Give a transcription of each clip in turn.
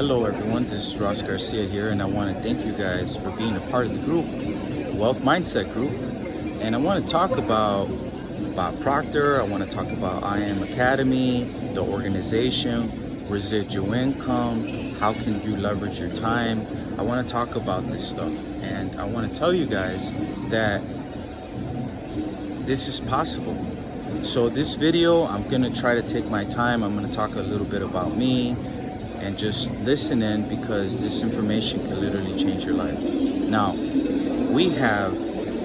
Hello everyone, this is Ross Garcia here, and I want to thank you guys for being a part of the group, Wealth Mindset Group. And I want to talk about Bob Proctor. I want to talk about I Am Academy, the organization, residual income, how can you leverage your time. I want to talk about this stuff, and I want to tell you guys that this is possible. So this video, I'm going to try to take my time. I'm going to talk a little bit about me and just listen in, because this information can literally change your life. Now, we have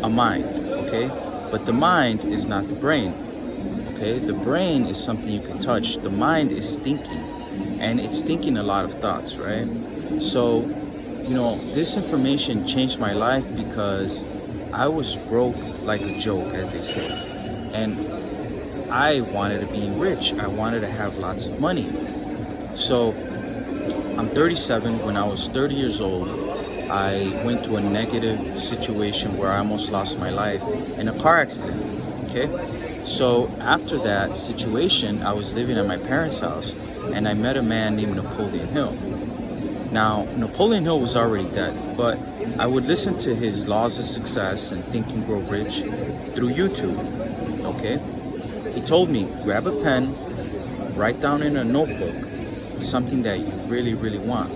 a mind, okay? But the mind is not the brain, okay? The brain is something you can touch. The mind is thinking, and it's thinking a lot of thoughts, right? So, this information changed my life because I was broke like a joke, as they say. And I wanted to be rich. I wanted to have lots of money. So I'm 37. When I was 30 years old, I went through a negative situation where I almost lost my life in a car accident, okay? So after that situation, I was living at my parents' house, and I met a man named Napoleon Hill. Now, Napoleon Hill was already dead, but I would listen to his Laws of Success and Think and Grow Rich through YouTube, okay? He told me, grab a pen, write down in a notebook something that you really, really want.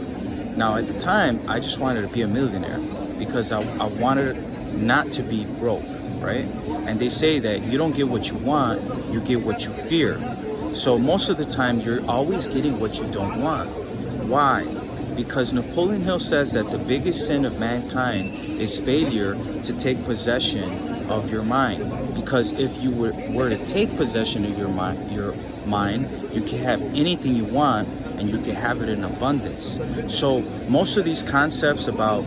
Now, at the time, I just wanted to be a millionaire because I wanted not to be broke, right? And they say that you don't get what you want, you get what you fear. So most of the time, you're always getting what you don't want. Why? Because Napoleon Hill says that the biggest sin of mankind is failure to take possession of your mind. Because if you were to take possession of your mind, you can have anything you want, and you can have it in abundance. So most of these concepts about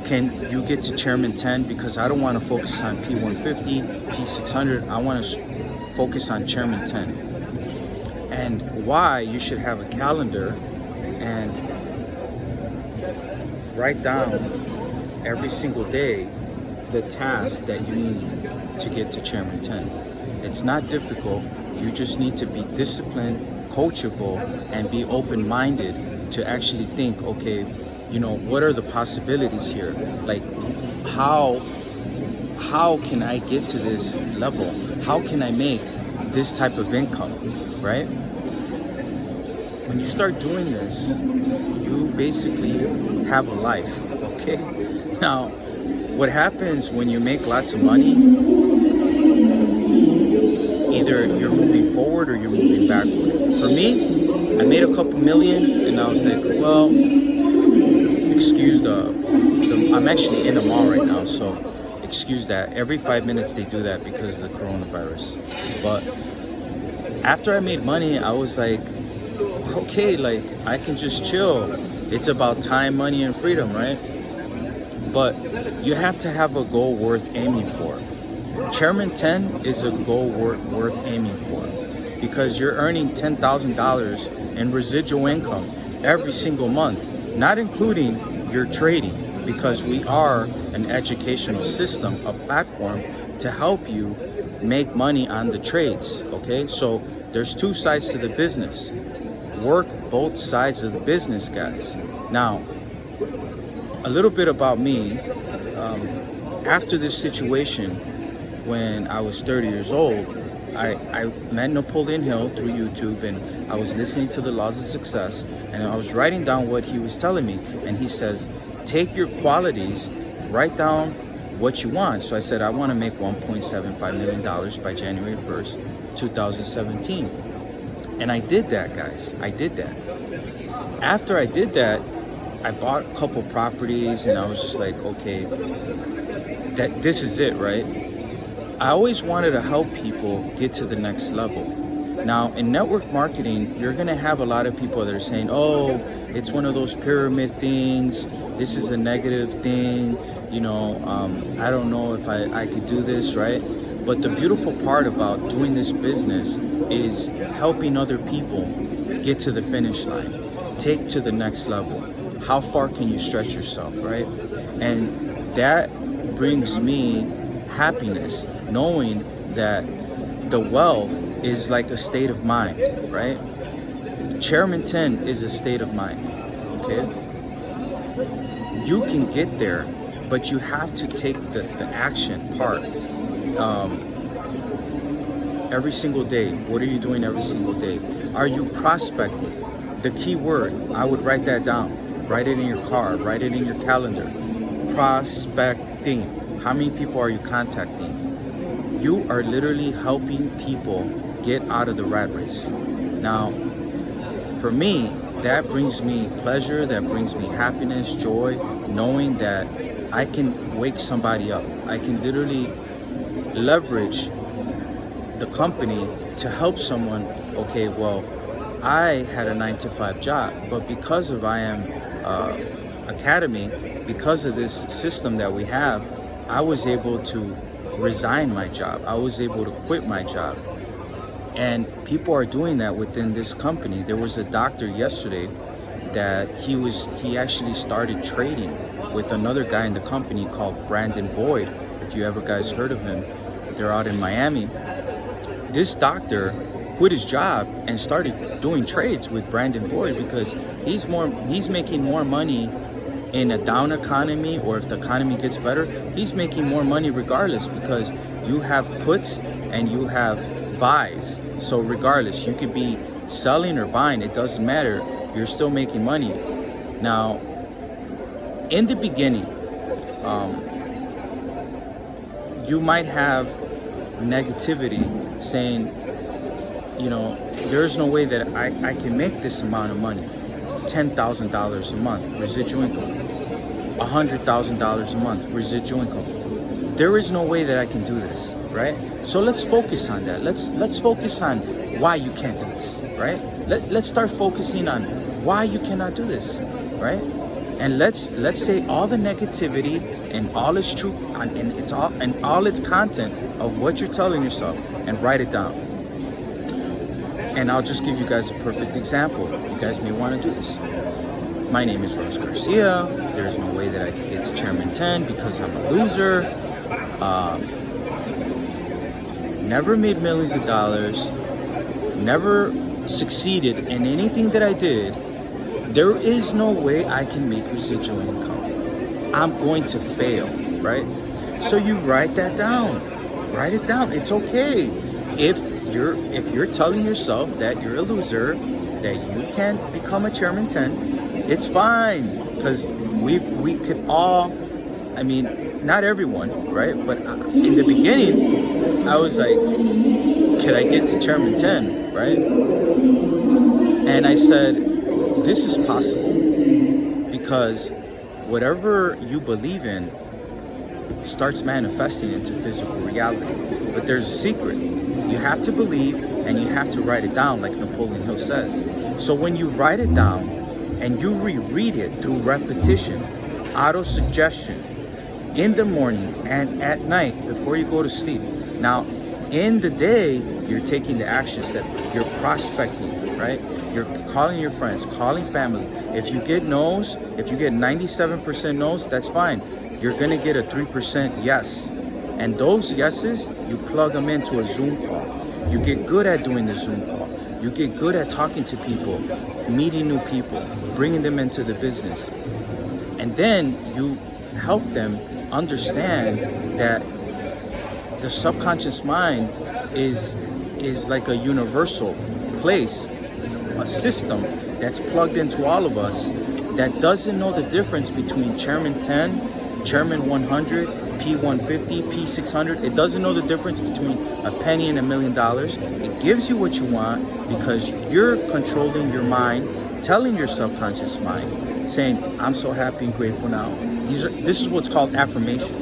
can you get to Chairman 10, because I don't want to focus on P150, P600, I want to focus on Chairman 10. And why you should have a calendar and write down every single day the task that you need to get to Chairman 10. It's not difficult. You just need to be disciplined, coachable, and be open-minded to actually think, okay, what are the possibilities here? Like, how can I get to this level? How can I make this type of income, right? When you start doing this, you basically have a life, okay? Now, what happens when you make lots of money, either you're moving forward or you're moving backward. For me, I made a couple million, and I was like, well, excuse I'm actually in a mall right now, so excuse that. Every 5 minutes they do that because of the coronavirus. But after I made money, I was like, okay, like I can just chill. It's about time, money, and freedom, right? But you have to have a goal worth aiming for. Chairman 10 is a goal worth aiming for, because you're earning $10,000 in residual income every single month, not including your trading, because we are an educational system, a platform to help you make money on the trades, okay? So there's two sides to the business. Work both sides of the business, guys. Now, a little bit about me. After this situation, when I was 30 years old, I met Napoleon Hill through YouTube, and I was listening to the Laws of Success, and I was writing down what he was telling me. And he says, take your qualities, write down what you want. So I said, I want to make $1.75 million by January 1st, 2017. And I did that, guys. I did that. After I did that, I bought a couple properties, and I was just like, okay, that this is it, right? I always wanted to help people get to the next level. Now, in network marketing, you're going to have a lot of people that are saying, oh, it's one of those pyramid things. This is a negative thing. I don't know if I could do this, right? But the beautiful part about doing this business is helping other people get to the finish line, take to the next level. How far can you stretch yourself, right? And that brings me happiness, knowing that the wealth is like a state of mind, right? Chairman 10 is a state of mind. okay? You can get there, but you have to take the action part. Every single day, what are you doing every single day? Are you prospecting? The key word, I would write that down. Write it in your car, write it in your calendar. Prospecting. How many people are you contacting? You are literally helping people get out of the rat race. Now, for me, that brings me pleasure, that brings me happiness, joy, knowing that I can wake somebody up. I can literally leverage the company to help someone. Okay, well, I had a 9-to-5 job, but because of I Am Academy, because of this system that we have, I was able to resign my job. I was able to quit my job. And people are doing that within this company. There was a doctor yesterday that he actually started trading with another guy in the company called Brandon Boyd. If you ever guys heard of him, they're out in Miami. This doctor quit his job and started doing trades with Brandon Boyd because he's making more money in a down economy, or if the economy gets better, he's making more money regardless, because you have puts and you have buys. So regardless, you could be selling or buying, it doesn't matter, you're still making money. Now, in the beginning, you might have negativity saying, you know, there's no way that I can make this amount of money. $10,000 a month residual income, $100,000 a month residual income. There is no way that I can do this, right? So let's focus on that. Let's focus on why you can't do this, right? Let's start focusing on why you cannot do this, right? And let's say all the negativity and all its truth and all its content of what you're telling yourself, and write it down. And I'll just give you guys a perfect example. You guys may want to do this. My name is Ross Garcia. There's no way that I can get to Chairman 10 because I'm a loser. Never made millions of dollars. Never succeeded in anything that I did. There is no way I can make residual income. I'm going to fail, right? So you write that down. Write it down. It's okay. If you're telling yourself that you're a loser, that you can't become a Chairman 10, it's fine, because we could all, I mean, not everyone, right? But in the beginning, I was like, could I get to Chairman 10, right? And I said, this is possible, because whatever you believe in starts manifesting into physical reality. But there's a secret. You have to believe, and you have to write it down, like Napoleon Hill says. So when you write it down and you reread it through repetition, auto-suggestion, in the morning and at night before you go to sleep. Now, in the day, you're taking the action step. You're prospecting, right? You're calling your friends, calling family. If you get no's, if you get 97% no's, that's fine. You're gonna get a 3% yes. And those yeses, you plug them into a Zoom call. You get good at doing the Zoom call. You get good at talking to people, meeting new people, bringing them into the business. And then you help them understand that the subconscious mind is like a universal place, a system that's plugged into all of us that doesn't know the difference between Chairman 10, Chairman 100, P150, P600. It doesn't know the difference between a penny and $1 million. It gives you what you want because you're controlling your mind, telling your subconscious mind, saying, I'm so happy and grateful now. This is what's called affirmation.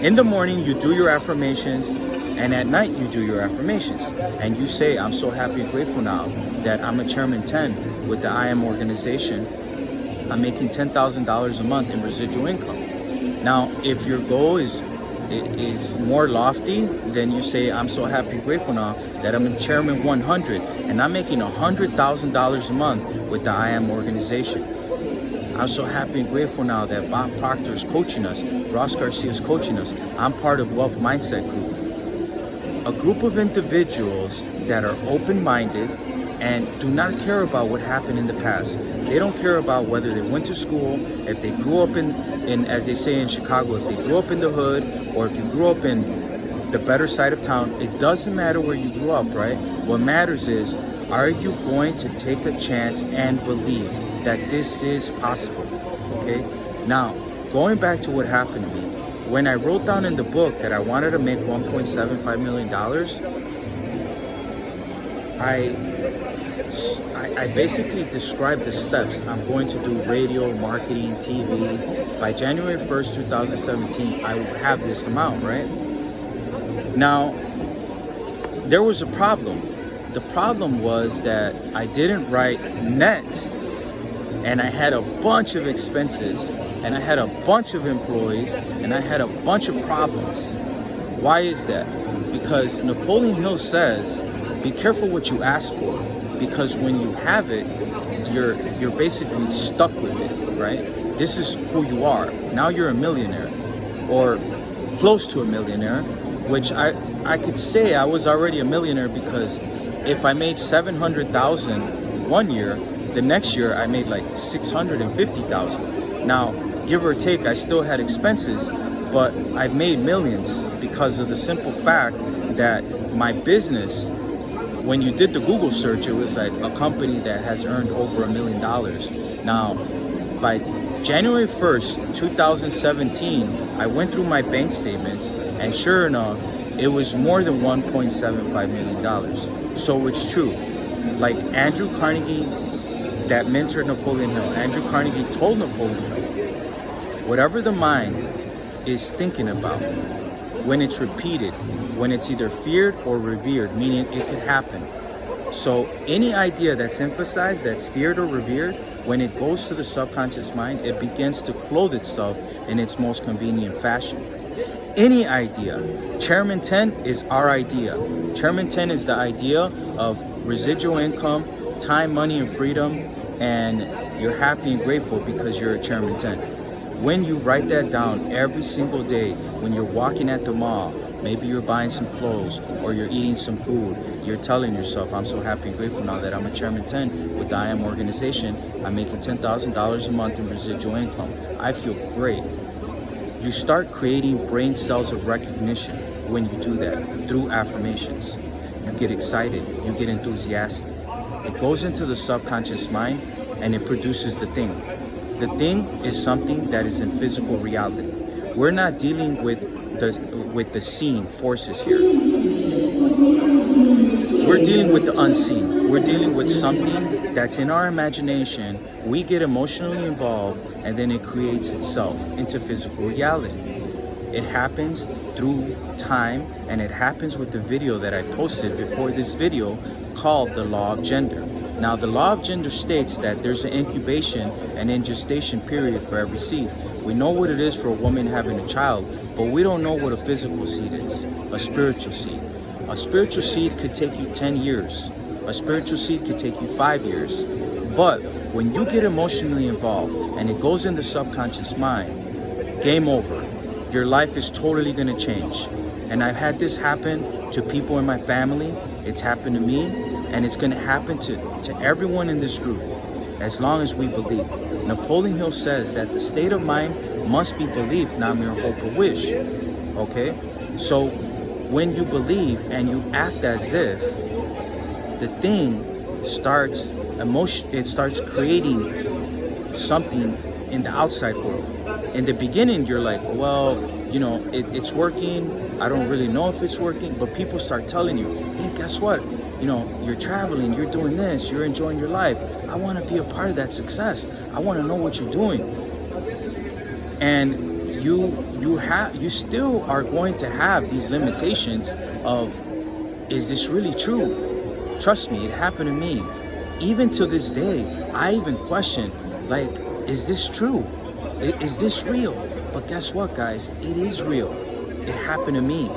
In the morning, you do your affirmations, and at night, you do your affirmations. And you say, I'm so happy and grateful now that I'm a Chairman 10 with the I Am organization. I'm making $10,000 a month in residual income. Now, if your goal is more lofty, then you say, I'm so happy and grateful now that I'm in Chairman 100 and I'm making $100,000 a month with the I Am organization. I'm so happy and grateful now that Bob Proctor is coaching us, Ross Garcia is coaching us. I'm part of Wealth Mindset Group, a group of individuals that are open-minded and do not care about what happened in the past. They don't care about whether they went to school, if they grew up in as they say in Chicago, if they grew up in the hood, or if you grew up in the better side of town. It doesn't matter where you grew up, right? What matters is, are you going to take a chance and believe that this is possible, okay? Now, going back to what happened to me, when I wrote down in the book that I wanted to make $1.75 million, I basically described the steps. I'm going to do radio, marketing, TV. By January 1st, 2017, I will have this amount, right? Now, there was a problem. The problem was that I didn't write net, and I had a bunch of expenses, and I had a bunch of employees, and I had a bunch of problems. Why is that? Because Napoleon Hill says, be careful what you ask for, because when you have it, you're basically stuck with it, right? This is who you are. Now you're a millionaire, or close to a millionaire, which I could say I was already a millionaire, because if I made $700,000 one year, the next year I made like $650,000. Now, give or take, I still had expenses, but I made millions because of the simple fact that my business, when you did the Google search, it was like a company that has earned over $1 million. Now, by January 1st, 2017, I went through my bank statements, and sure enough, it was more than $1.75 million. So it's true. Like Andrew Carnegie, that mentored Napoleon Hill, Andrew Carnegie told Napoleon Hill, whatever the mind is thinking about, when it's repeated, when it's either feared or revered, meaning it could happen. So any idea that's emphasized, that's feared or revered, when it goes to the subconscious mind, it begins to clothe itself in its most convenient fashion. Any idea. Chairman 10 is our idea. Chairman 10 is the idea of residual income, time, money, and freedom, and you're happy and grateful because you're a Chairman 10. When you write that down every single day, when you're walking at the mall, maybe you're buying some clothes or you're eating some food, you're telling yourself, I'm so happy and grateful now that I'm a Chairman 10 with the I Am organization. I'm making $10,000 a month in residual income. I feel great. You start creating brain cells of recognition when you do that through affirmations. You get excited, you get enthusiastic. It goes into the subconscious mind and it produces the thing. The thing is something that is in physical reality. We're not dealing with the seen forces here. We're dealing with the unseen. We're dealing with something that's in our imagination. We get emotionally involved, and then it creates itself into physical reality. It happens through time, and it happens with the video that I posted before this video called The Law of Gender. Now, the Law of Gender states that there's an incubation and ingestation period for every seed. We know what it is for a woman having a child, but we don't know what a physical seed is, a spiritual seed. A spiritual seed could take you 10 years. A spiritual seed could take you 5 years. But when you get emotionally involved and it goes in the subconscious mind, game over. Your life is totally gonna change. And I've had this happen to people in my family. It's happened to me, and it's gonna happen to everyone in this group, as long as we believe. Napoleon Hill says that the state of mind must be belief, not mere hope or wish. Okay? So when you believe and you act as if, the thing starts it starts creating something in the outside world. In the beginning, you're like, well, you know, it's working. I don't really know if it's working, but people start telling you, hey, guess what? You know, you're traveling, you're doing this, you're enjoying your life. I want to be a part of that success. I want to know what you're doing. And you still are going to have these limitations of, is this really true? Trust me, it happened to me. Even to this day, I even question, like, is this true? Is this real? But guess what, guys? It is real. It happened to me.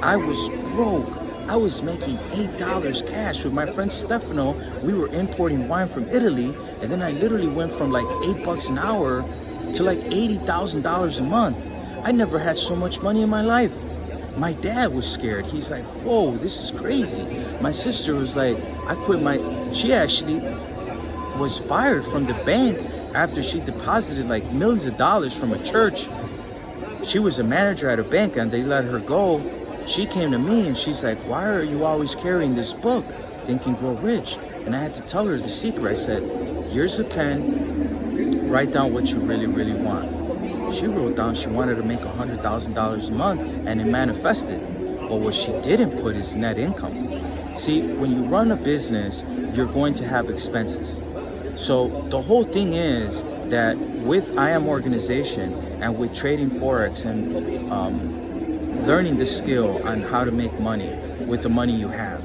I was broke. I was making $8 cash with my friend Stefano. We were importing wine from Italy, and then I literally went from like $8 an hour to like $80,000 a month. I never had so much money in my life. My dad was scared. He's like, whoa, this is crazy. My sister was like, She actually was fired from the bank after she deposited like millions of dollars from a church. She was a manager at a bank and they let her go. She came to me and she's like, why are you always carrying this book, Think and Grow Rich? And I had to tell her the secret. I said, here's a pen, write down what you really, really want. She wrote down she wanted to make $100,000 a month, and it manifested. But what she didn't put is net income. See, when you run a business, you're going to have expenses. So the whole thing is that with I Am Organization and with trading Forex and learning the skill on how to make money with the money you have,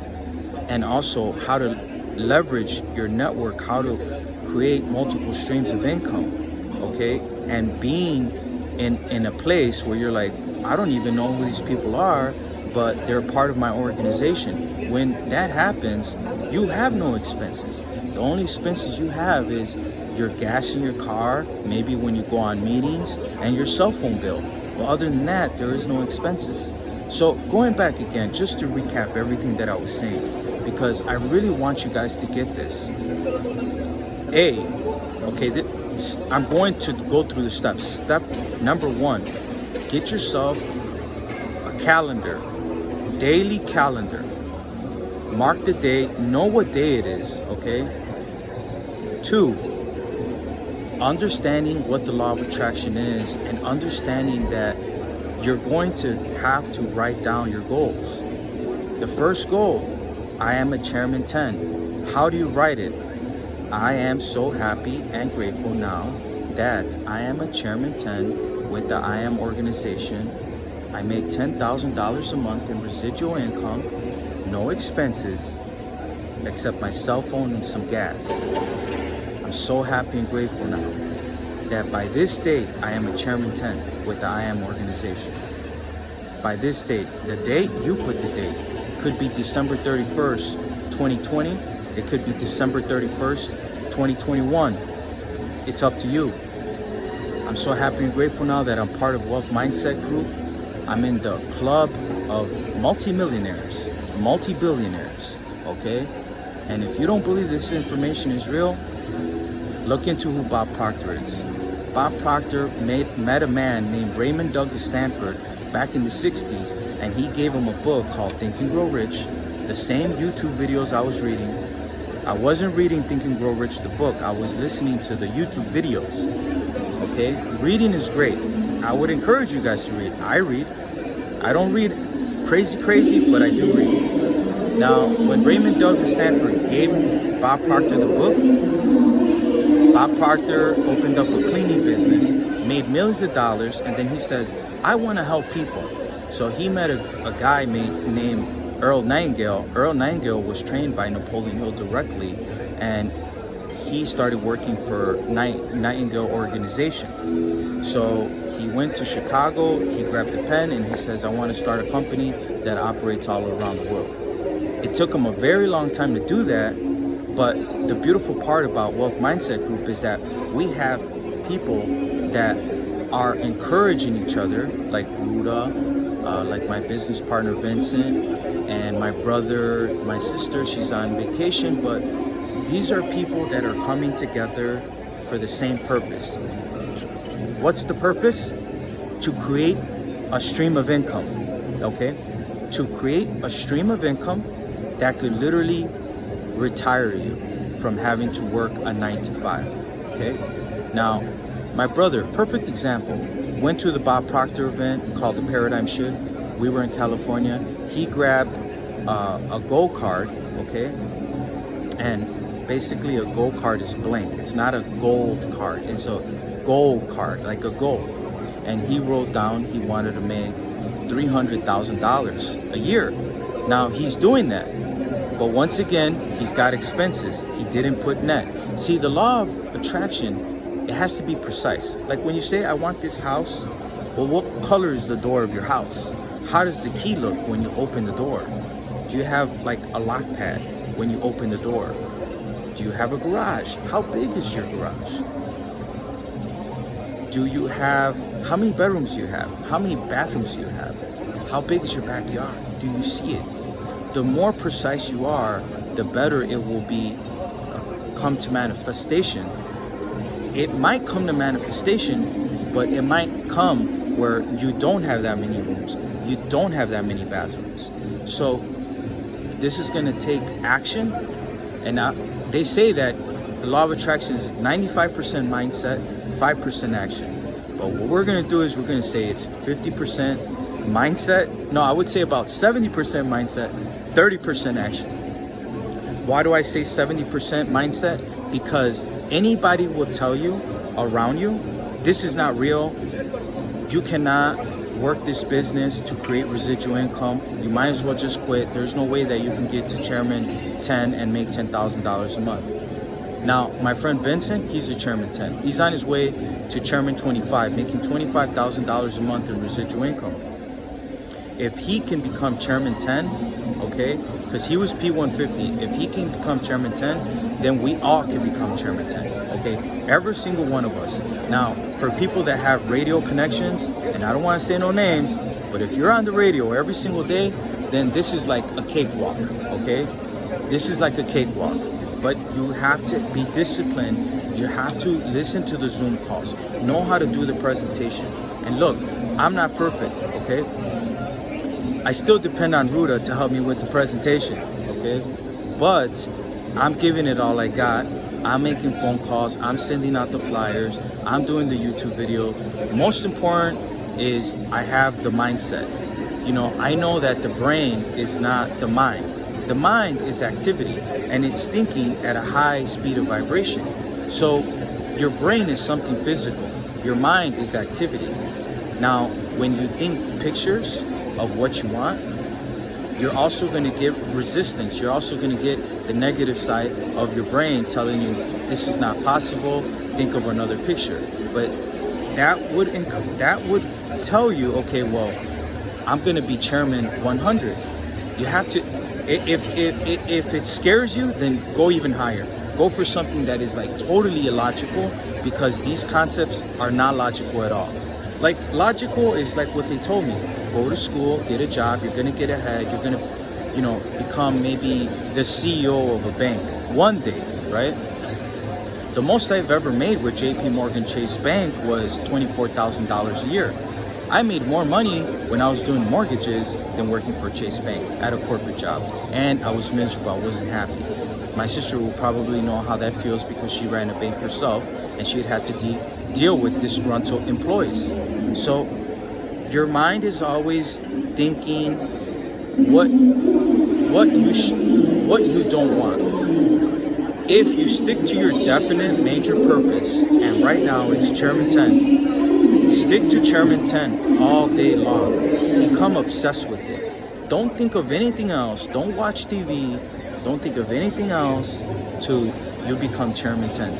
and also how to leverage your network, how to create multiple streams of income, okay? And being in a place where you're like, I don't even know who these people are, but they're part of my organization. When that happens, you have no expenses. The only expenses you have is your gas in your car, maybe when you go on meetings, and your cell phone bill. But other than that, there is no expenses. So going back again, just to recap everything that I was saying, because I really want you guys to get this. I'm going to go through the steps. Step number 1, get yourself a calendar, daily calendar. Mark the day, know what day it is, okay? 2, understanding what the law of attraction is and understanding that you're going to have to write down your goals. The first goal, I am a Chairman 10. How do you write it? I am so happy and grateful now that I am a Chairman 10 with the I Am Organization. I make $10,000 a month in residual income, no expenses, except my cell phone and some gas. I'm so happy and grateful now that by this date, I am a Chairman 10 with the I Am Organization. By this date, the date, you put the date. Could be December 31st, 2020. It could be December 31st, 2021. It's up to you. I'm so happy and grateful now that I'm part of Wealth Mindset Group. I'm in the club of multimillionaires, multi-billionaires, okay? And if you don't believe this information is real, look into who Bob Proctor is. Bob Proctor met a man named Raymond Douglas Stanford back in the 60s, and he gave him a book called Think and Grow Rich, the same YouTube videos I was reading. I wasn't reading Think and Grow Rich, the book. I was listening to the YouTube videos, okay? Reading is great. I would encourage you guys to read. I read. I don't read crazy, but I do read. Now, when Raymond Douglas Stanford gave Bob Proctor the book, Bob Proctor opened up a cleaning business, made millions of dollars, and then he says, I want to help people. So he met a guy named Earl Nightingale. Earl Nightingale was trained by Napoleon Hill directly, and he started working for Nightingale Organization. So he went to Chicago, he grabbed a pen, and he says, I want to start a company that operates all around the world. It took him a very long time to do that, but the beautiful part about Wealth Mindset Group is that we have people that are encouraging each other, like Ruda, like my business partner Vincent, and my brother, my sister, she's on vacation, but these are people that are coming together for the same purpose. What's the purpose? To create a stream of income, okay? To create a stream of income that could literally retire you from having to work a 9 to 5, okay? Now, my brother, perfect example, went to the Bob Proctor event called the Paradigm Shift. We were in California. He grabbed a gold card, okay? And basically a gold card is blank. It's not a gold card. It's a gold card, like a gold. And he wrote down he wanted to make $300,000 a year. Now he's doing that. But once again, he's got expenses. He didn't put net. See, the law of attraction, it has to be precise. Like when you say, I want this house, well, what color is the door of your house? How does the key look when you open the door? Do you have like a lock pad when you open the door? Do you have a garage? How big is your garage? Do you have, how many bedrooms do you have? How many bathrooms do you have? How big is your backyard? Do you see it? The more precise you are, the better it will be come to manifestation, it might come to manifestation, but it might come where you don't have that many rooms, you don't have that many bathrooms. So this is going to take action. And they say that the law of attraction is 95% mindset, 5% action. But what we're going to do is we're going to say it's 50% mindset. No, I would say about 70% mindset, 30% action. Why do I say 70% mindset? Because anybody will tell you around you, this is not real. You cannot work this business to create residual income. You might as well just quit. There's no way that you can get to chairman 10 and make $10,000 a month. Now, my friend Vincent, he's a chairman 10. He's on his way to chairman 25, making $25,000 a month in residual income. If he can become chairman 10, okay, because he was P150, if he can become chairman 10, then we all can become chairman 10, okay? Every single one of us. Now, for people that have radio connections, and I don't want to say no names, but if you're on the radio every single day, then this is like a cakewalk, okay? This is like a cakewalk. But you have to be disciplined. You have to listen to the Zoom calls, know how to do the presentation. And look, I'm not perfect, okay? I still depend on Ruda to help me with the presentation, okay? But I'm giving it all I got. I'm making phone calls. I'm sending out the flyers. I'm doing the YouTube video. Most important is I have the mindset. You know, I know that the brain is not the mind. The mind is activity, and it's thinking at a high speed of vibration. So your brain is something physical. Your mind is activity. Now, when you think pictures of what you want, you're also going to get resistance. You're also going to get the negative side of your brain telling you this is not possible. Think of another picture. But that would tell you, okay, well, I'm going to be chairman 100. You have to, if it scares you, then go even higher. Go for something that is like totally illogical, because these concepts are not logical at all. Like, logical is like what they told me. Go to school, get a job, you're gonna get ahead, you're gonna, you know, become maybe the CEO of a bank one day, right? The most I've ever made with JP Morgan Chase Bank was $24,000 a year. I made more money when I was doing mortgages than working for Chase Bank at a corporate job. And I was miserable, I wasn't happy. My sister will probably know how that feels because she ran a bank herself and she had to deal with disgruntled employees. So your mind is always thinking what you don't want. If you stick to your definite major purpose, and right now it's Chairman 10, stick to Chairman 10 all day long. Become obsessed with it. Don't think of anything else. Don't watch TV. Don't think of anything else till you become Chairman 10.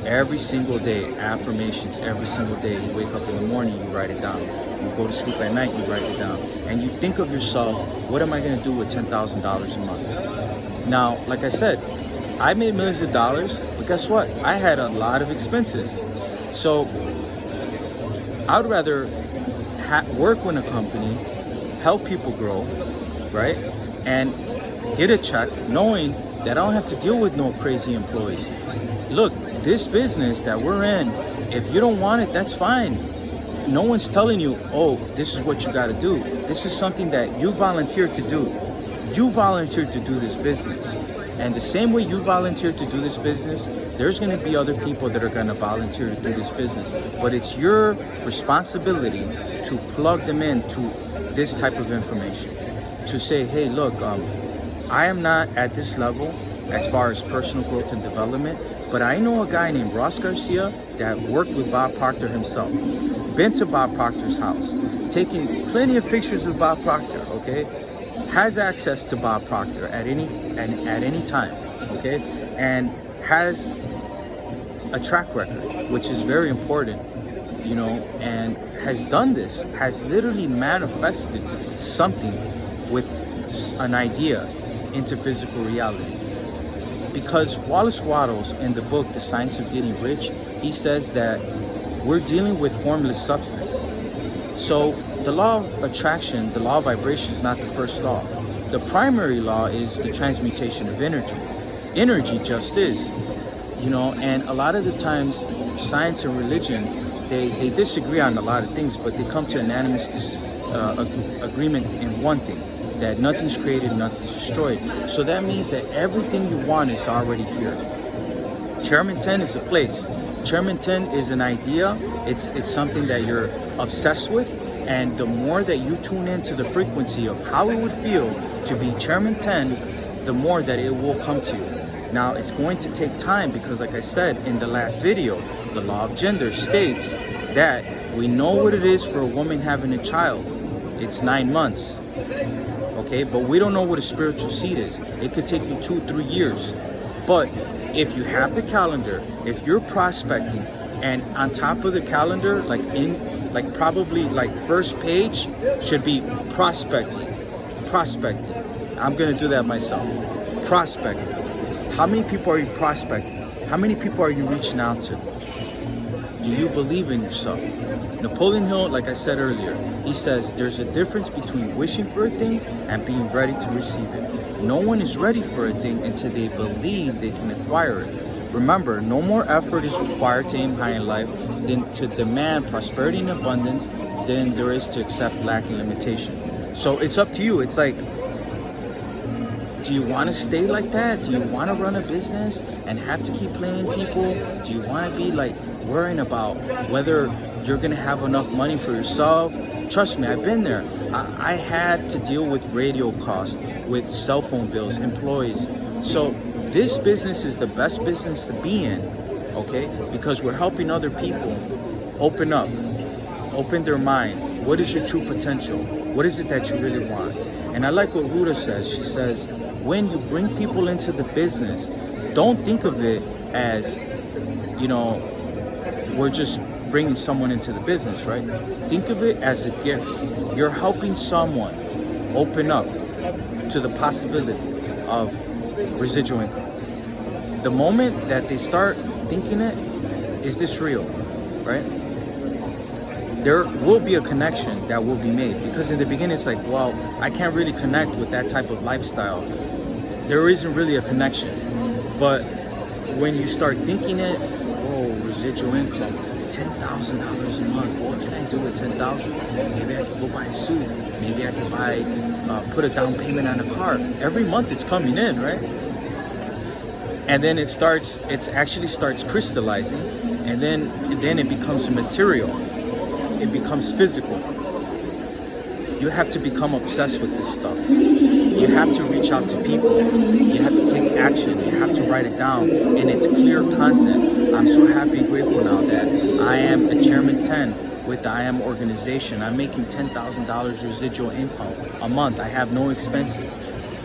Every single day, affirmations, every single day. You wake up in the morning, you write it down. You go to sleep at night, you write it down. And you think of yourself, what am I going to do with $10,000 a month? Now, like I said, I made millions of dollars, but guess what? I had a lot of expenses. So I'd rather work with a company, help people grow, right? And get a check knowing that I don't have to deal with no crazy employees. Look, this business that we're in, if you don't want it, that's fine. No one's telling you, oh, this is what you got to do. This is something that you volunteered to do. You volunteered to do this business. And the same way you volunteered to do this business, there's going to be other people that are going to volunteer to do this business. But it's your responsibility to plug them into this type of information. To say, hey, look, I am not at this level as far as personal growth and development, but I know a guy named Ross Garcia that worked with Bob Proctor himself. Been to Bob Proctor's house, taken plenty of pictures with Bob Proctor, okay? Has access to Bob Proctor at any time, okay? And has a track record, which is very important, you know, and has done this, has literally manifested something with an idea into physical reality. Because Wallace Wattles, in the book The Science of Getting Rich, he says that we're dealing with formless substance. So the law of attraction, the law of vibration, is not the first law. The primary law is the transmutation of energy. energy just is, and a lot of the times science and religion, they disagree on a lot of things, but they come to unanimous agreement in one thing, that nothing's created, nothing's destroyed. So that means that everything you want is already here. Chairman 10 is a place. Chairman 10 is an idea. It's something that you're obsessed with, and the more that you tune into the frequency of how it would feel to be Chairman 10, the more that it will come to you. Now, it's going to take time because, like I said in the last video, the law of gender states that we know what it is for a woman having a child. It's 9 months, okay? But we don't know what a spiritual seed is. It could take you 2-3 years. But if you have the calendar, if you're prospecting, and on top of the calendar, probably first page should be prospecting. I'm gonna do that myself. Prospecting. How many people are you prospecting? How many people are you reaching out to? Do you believe in yourself? Napoleon Hill, like I said earlier, he says there's a difference between wishing for a thing and being ready to receive it. No one is ready for a thing until they believe they can acquire it. Remember, no more effort is required to aim high in life than to demand prosperity and abundance than there is to accept lack and limitation. So it's up to you. It's like, do you want to stay like that? Do you want to run a business and have to keep playing people? Do you want to be worrying about whether you're going to have enough money for yourself? Trust me, I've been there. I had to deal with radio costs, with cell phone bills, employees. So this business is the best business to be in, okay? Because we're helping other people open up, open their mind. What is your true potential? What is it that you really want? And I like what Ruda says. She says, when you bring people into the business, don't think of it as, we're just bringing someone into the business, right? Think of it as a gift. You're helping someone open up to the possibility of residual income. The moment that they start thinking it, is this real, right? There will be a connection that will be made, because in the beginning it's like, well, I can't really connect with that type of lifestyle. There isn't really a connection. But when you start thinking it, residual income, $10,000 a month. What can I do with $10,000? Maybe I could go buy a suit. Maybe I could put a down payment on a car. Every month it's coming in, right? And then it actually starts crystallizing, and then it becomes material. It becomes physical. You have to become obsessed with this stuff. You have to reach out to people. You have to take action. You have to write it down in its clear content. I'm so happy and grateful now that I am a Chairman 10 with the I Am organization. I'm making $10,000 residual income a month. I have no expenses.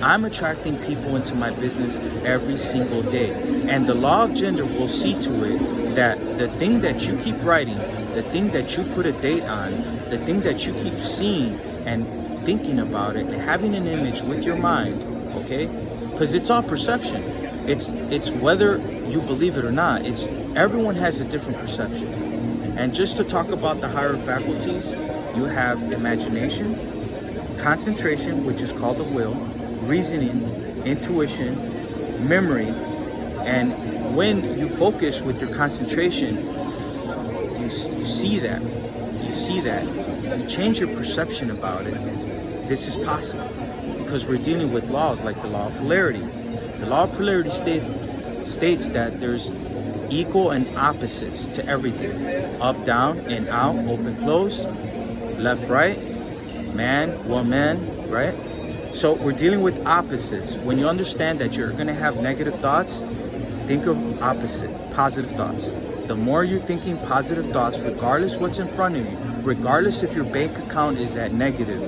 I'm attracting people into my business every single day. And the law of gender will see to it that the thing that you keep writing, the thing that you put a date on, the thing that you keep seeing and thinking about it and having an image with your mind, okay? Because it's all perception. It's whether you believe it or not. Everyone has a different perception. And just to talk about the higher faculties, you have imagination, concentration, which is called the will, reasoning, intuition, memory. And when you focus with your concentration, you see that. You change your perception about it. This is possible because we're dealing with laws like the law of polarity. The law of polarity states that there's equal and opposites to everything. Up, down, in, out, open, close, left, right, man, woman, right? So we're dealing with opposites. When you understand that you're going to have negative thoughts, think of opposite, positive thoughts. The more you're thinking positive thoughts, regardless what's in front of you, regardless if your bank account is at negative,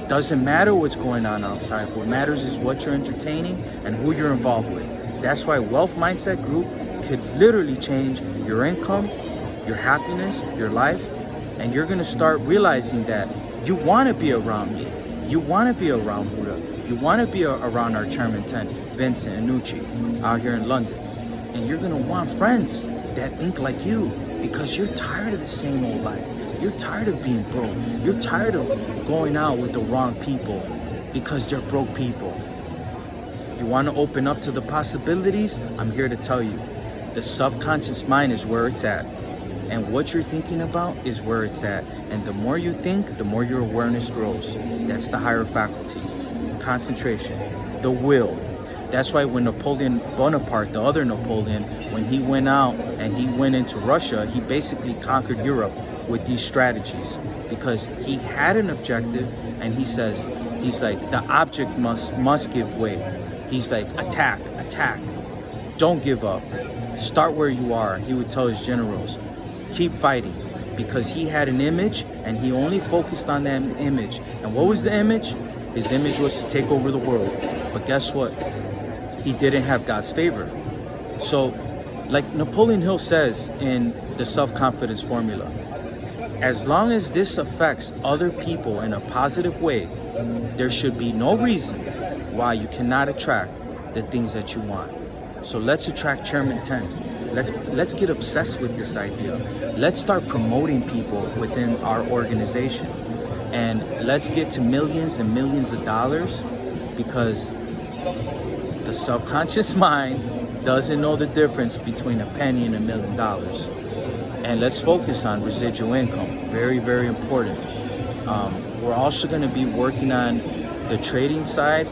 doesn't matter what's going on outside. What matters is what you're entertaining and who you're involved with. That's why Wealth Mindset Group could literally change your income, your happiness, your life, and you're going to start realizing that you want to be around me. You want to be around Buddha. You want to be around our Chairman 10, Vincent Anucci, out here in London. And you're going to want friends that think like you, because you're tired of the same old life. You're tired of being broke. You're tired of going out with the wrong people because they're broke people. You want to open up to the possibilities? I'm here to tell you. The subconscious mind is where it's at. And what you're thinking about is where it's at. And the more you think, the more your awareness grows. That's the higher faculty. Concentration. The will. That's why when Napoleon Bonaparte, the other Napoleon, when he went out and he went into Russia, he basically conquered Europe with these strategies. Because he had an objective, and he's like, the object must give way. He's like, attack. Don't give up. Start where you are. He would tell his generals, keep fighting, because he had an image and he only focused on that image. And what was the image? His image was to take over the world. But guess what? He didn't have God's favor. So, like Napoleon Hill says in the self-confidence formula, as long as this affects other people in a positive way, there should be no reason why you cannot attract the things that you want. So let's attract Chairman 10. Let's get obsessed with this idea. Let's start promoting people within our organization. And let's get to millions and millions of dollars, because the subconscious mind doesn't know the difference between a penny and $1 million. And let's focus on residual income. Very, very important. We're also going to be working on the trading side,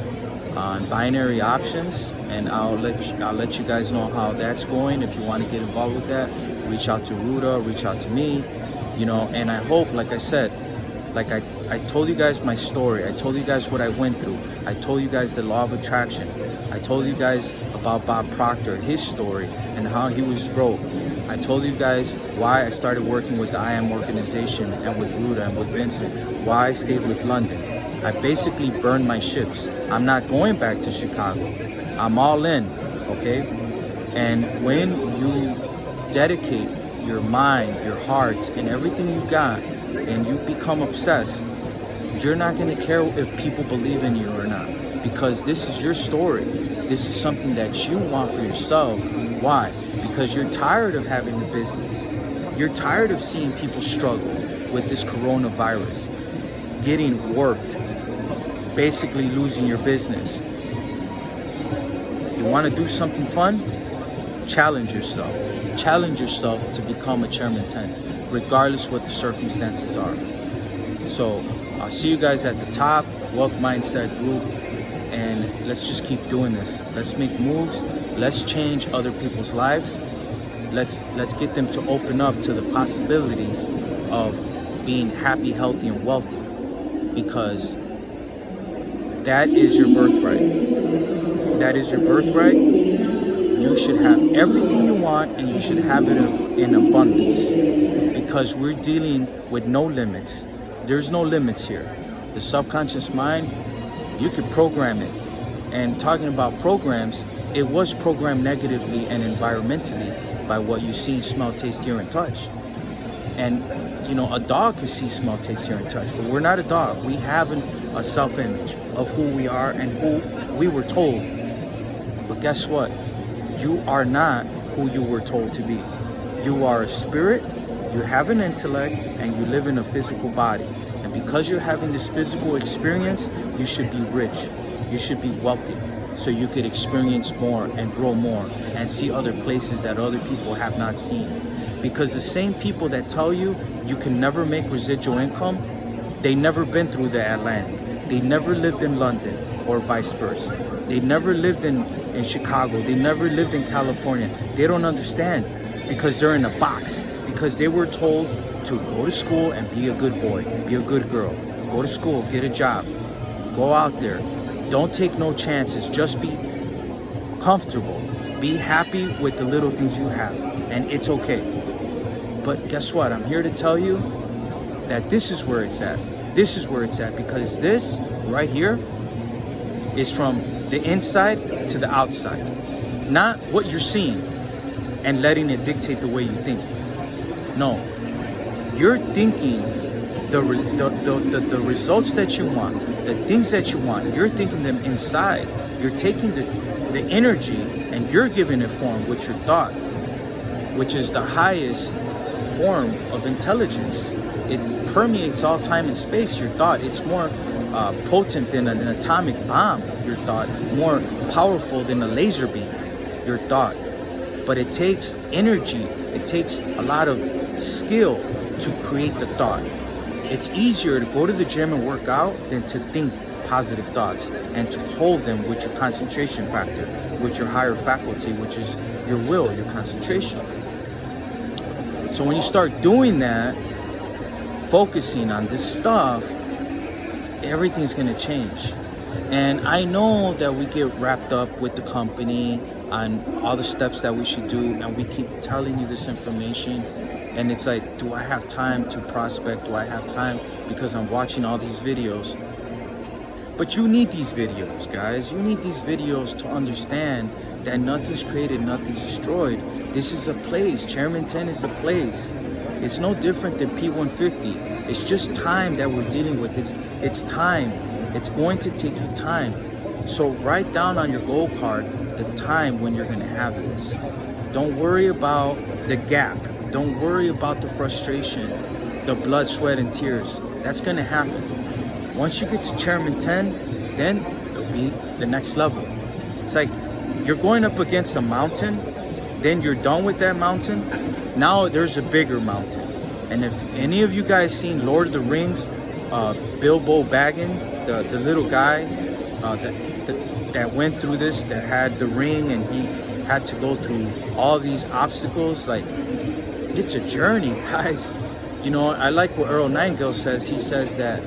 on binary options, and I'll let you guys know how that's going. If you want to get involved with that, reach out to Ruda, reach out to me, and I hope, like I said, like I told you guys my story, I told you guys what I went through, I told you guys the law of attraction, I told you guys about Bob Proctor, his story, and how he was broke. I told you guys why I started working with the I Am organization and with Ruda and with Vincent, why I stayed with London. I basically burned my ships. I'm not going back to Chicago. I'm all in, okay? And when you dedicate your mind, your heart, and everything you got, and you become obsessed, you're not gonna care if people believe in you or not, because this is your story. This is something that you want for yourself. Why? Because you're tired of having a business. You're tired of seeing people struggle with this coronavirus, getting worked, basically losing your business. You want to do something fun? Challenge yourself. Challenge yourself to become a Chairman 10, regardless what the circumstances are. So I'll see you guys at the top, Wealth Mindset Group, and let's just keep doing this. Let's make moves. Let's change other people's lives. Let's get them to open up to the possibilities of being happy, healthy, and wealthy, because that is your birthright. That is your birthright. You should have everything you want, and you should have it in abundance, because we're dealing with no limits. There's no limits here. The subconscious mind, you could program it. And talking about programs, it was programmed negatively and environmentally by what you see, smell, taste, hear, and touch. And a dog can see, smell, taste, hear, and touch, but we're not a dog. We have a self-image of who we are and who we were told. But guess what? You are not who you were told to be. You are a spirit, you have an intellect, and you live in a physical body. And because you're having this physical experience, you should be rich. You should be wealthy, so you could experience more and grow more and see other places that other people have not seen. Because the same people that tell you you can never make residual income, they never been through the Atlantic. They never lived in London or vice versa. They never lived in Chicago. They never lived in California. They don't understand, because they're in a box, because they were told to go to school and be a good boy, be a good girl, go to school, get a job, go out there. Don't take no chances. Just be comfortable. Be happy with the little things you have, and it's okay. But guess what? I'm here to tell you that this is where it's at. This is where it's at, because this right here is from the inside to the outside. Not what you're seeing and letting it dictate the way you think. No. You're thinking the results that you want, the things that you want, you're thinking them inside. You're taking the energy and you're giving it form with your thought, which is the highest form of intelligence. It permeates all time and space, your thought. It's more potent than an atomic bomb, your thought, more powerful than a laser beam, your thought. But it takes energy, it takes a lot of skill to create the thought. It's easier to go to the gym and work out than to think positive thoughts and to hold them with your concentration factor, with your higher faculty, which is your will, your concentration. So when you start doing that, focusing on this stuff, everything's gonna change. And I know that we get wrapped up with the company on all the steps that we should do, and we keep telling you this information, and it's like, do I have time to prospect? Do I have time because I'm watching all these videos? But you need these videos, guys. You need these videos to understand that nothing's created, nothing's destroyed. This is a place. Chairman 10 is a place. It's no different than P150. It's just time that we're dealing with. It's time. It's going to take you time. So write down on your goal card the time when you're going to have this. Don't worry about the gap. Don't worry about the frustration, the blood, sweat, and tears. That's going to happen. Once you get to Chairman 10, then it'll be the next level. It's like you're going up against a mountain, then you're done with that mountain. Now there's a bigger mountain. And if any of you guys seen Lord of the Rings, Bilbo Baggins, the little guy that went through this, that had the ring and he had to go through all these obstacles, like, it's a journey, guys. You know, I like what Earl Nightingale says. He says that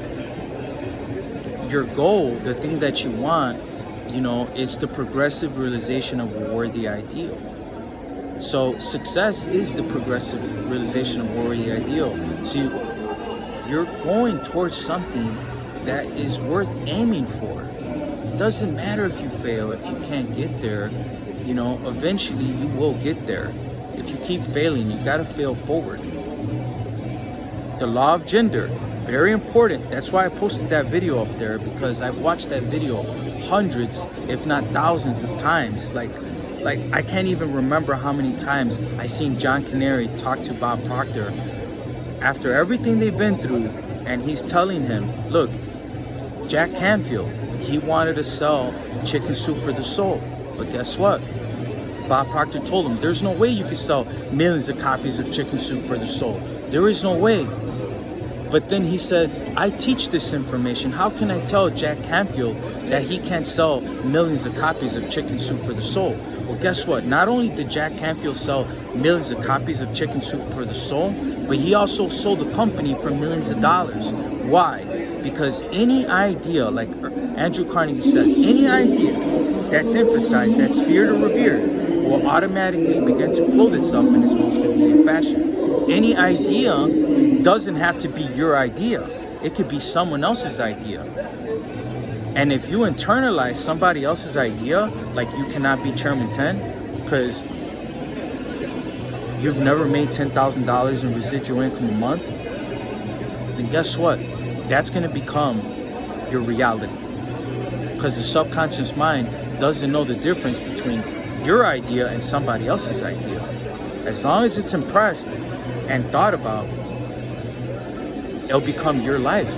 your goal, the thing that you want, you know, is the progressive realization of a worthy ideal. So success is the progressive realization of a worthy ideal. So you're going towards something that is worth aiming for. It doesn't matter if you fail, if you can't get there, you know, eventually you will get there. If you keep failing, you gotta fail forward. The law of gender, very important. That's why I posted that video up there, because I've watched that video hundreds, if not thousands of times. Like I can't even remember how many times I seen John Canary talk to Bob Proctor after everything they've been through, and he's telling him, look, Jack Canfield, he wanted to sell Chicken Soup for the Soul, but guess what? Bob Proctor told him, there's no way you can sell millions of copies of Chicken Soup for the Soul. There is no way. But then he says, I teach this information. How can I tell Jack Canfield that he can't sell millions of copies of Chicken Soup for the Soul? Well, guess what? Not only did Jack Canfield sell millions of copies of Chicken Soup for the Soul, but he also sold the company for millions of dollars. Why? Because any idea, like Andrew Carnegie says, any idea that's emphasized, that's feared or revered, will automatically begin to clothe itself in its most convenient fashion. Any idea doesn't have to be your idea. It could be someone else's idea. And if you internalize somebody else's idea, like you cannot be Chairman 10 because you've never made $10,000 in residual income a month, then guess what? That's going to become your reality. Because the subconscious mind doesn't know the difference between your idea and somebody else's idea. As long as it's impressed and thought about, it'll become your life.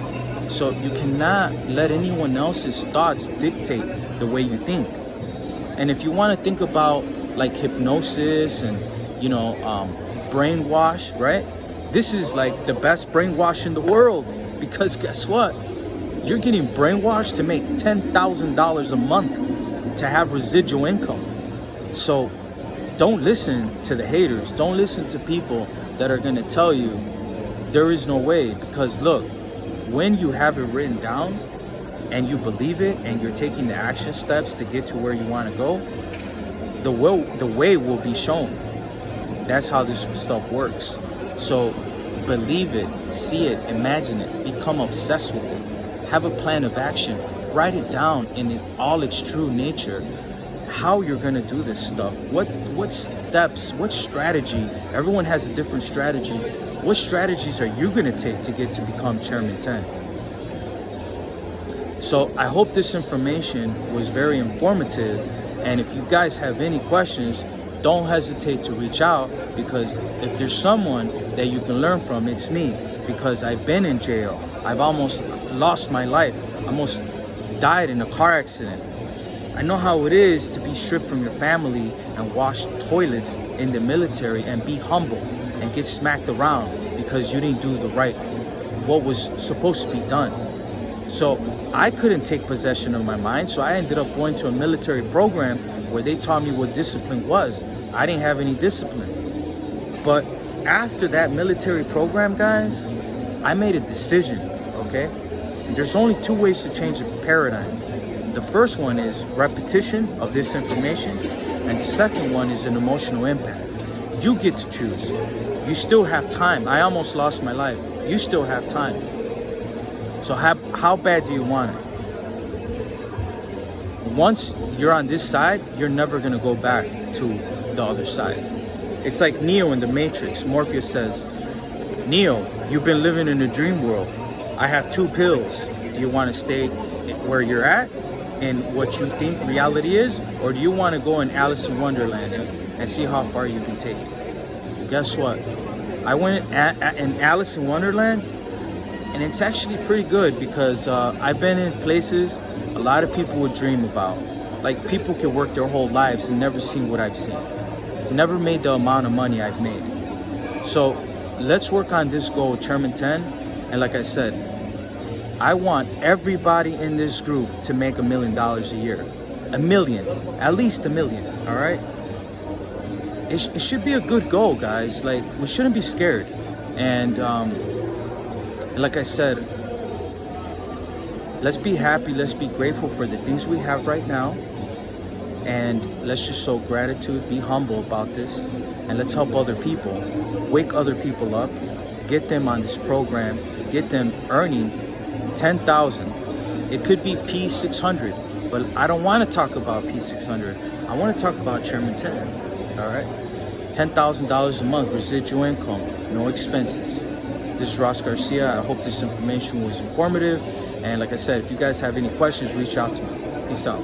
So you cannot let anyone else's thoughts dictate the way you think. And if you want to think about like hypnosis and, you know, brainwash, right? This is like the best brainwash in the world, because guess what? You're getting brainwashed to make $10,000 a month to have residual income. So don't listen to the haters. Don't listen to people that are going to tell you there is no way. Because look, when you have it written down and you believe it and you're taking the action steps to get to where you want to go, the way will be shown. That's how this stuff works. So believe it, see it, imagine it, become obsessed with it. Have a plan of action. Write it down in all its true nature. How you're gonna do this stuff. What steps, what strategy? Everyone has a different strategy. What strategies are you gonna take to get to become Chairman 10? So I hope this information was very informative. And if you guys have any questions, don't hesitate to reach out, because if there's someone that you can learn from, it's me, because I've been in jail. I've almost lost my life almost died in a car accident. I know how it is to be stripped from your family and wash toilets in the military and be humble and get smacked around because you didn't do what was supposed to be done. So I couldn't take possession of my mind, so I ended up going to a military program where they taught me what discipline was. I didn't have any discipline. But after that military program, guys, I made a decision, okay? There's only two ways to change the paradigm. The first one is repetition of this information, and the second one is an emotional impact. You get to choose. You still have time. I almost lost my life. You still have time. So how bad do you want it? Once you're on this side, you're never gonna go back to the other side. It's like Neo in the Matrix. Morpheus says, Neo, you've been living in a dream world. I have two pills. Do you want to stay where you're at and what you think reality is, or do you want to go in Alice in Wonderland and see how far you can take it? Guess what? I went in Alice in Wonderland, and it's actually pretty good because I've been in places a lot of people would dream about. Like, people can work their whole lives and never seen what I've seen. Never made the amount of money I've made. So let's work on this goal, Chairman 10. And like I said, I want everybody in this group to make $1 million a year. $1 million, at least $1 million, all right? It should be a good goal, guys. Like, we shouldn't be scared. And like I said, let's be happy, let's be grateful for the things we have right now. And let's just show gratitude, be humble about this, and let's help other people, wake other people up, get them on this program, get them earning 10,000. It could be P600, but I don't want to talk about P600. I want to talk about Chairman 10, all right? $10,000 a month, residual income, no expenses. This is Ross Garcia. I hope this information was informative. And like I said, if you guys have any questions, reach out to me. Peace out.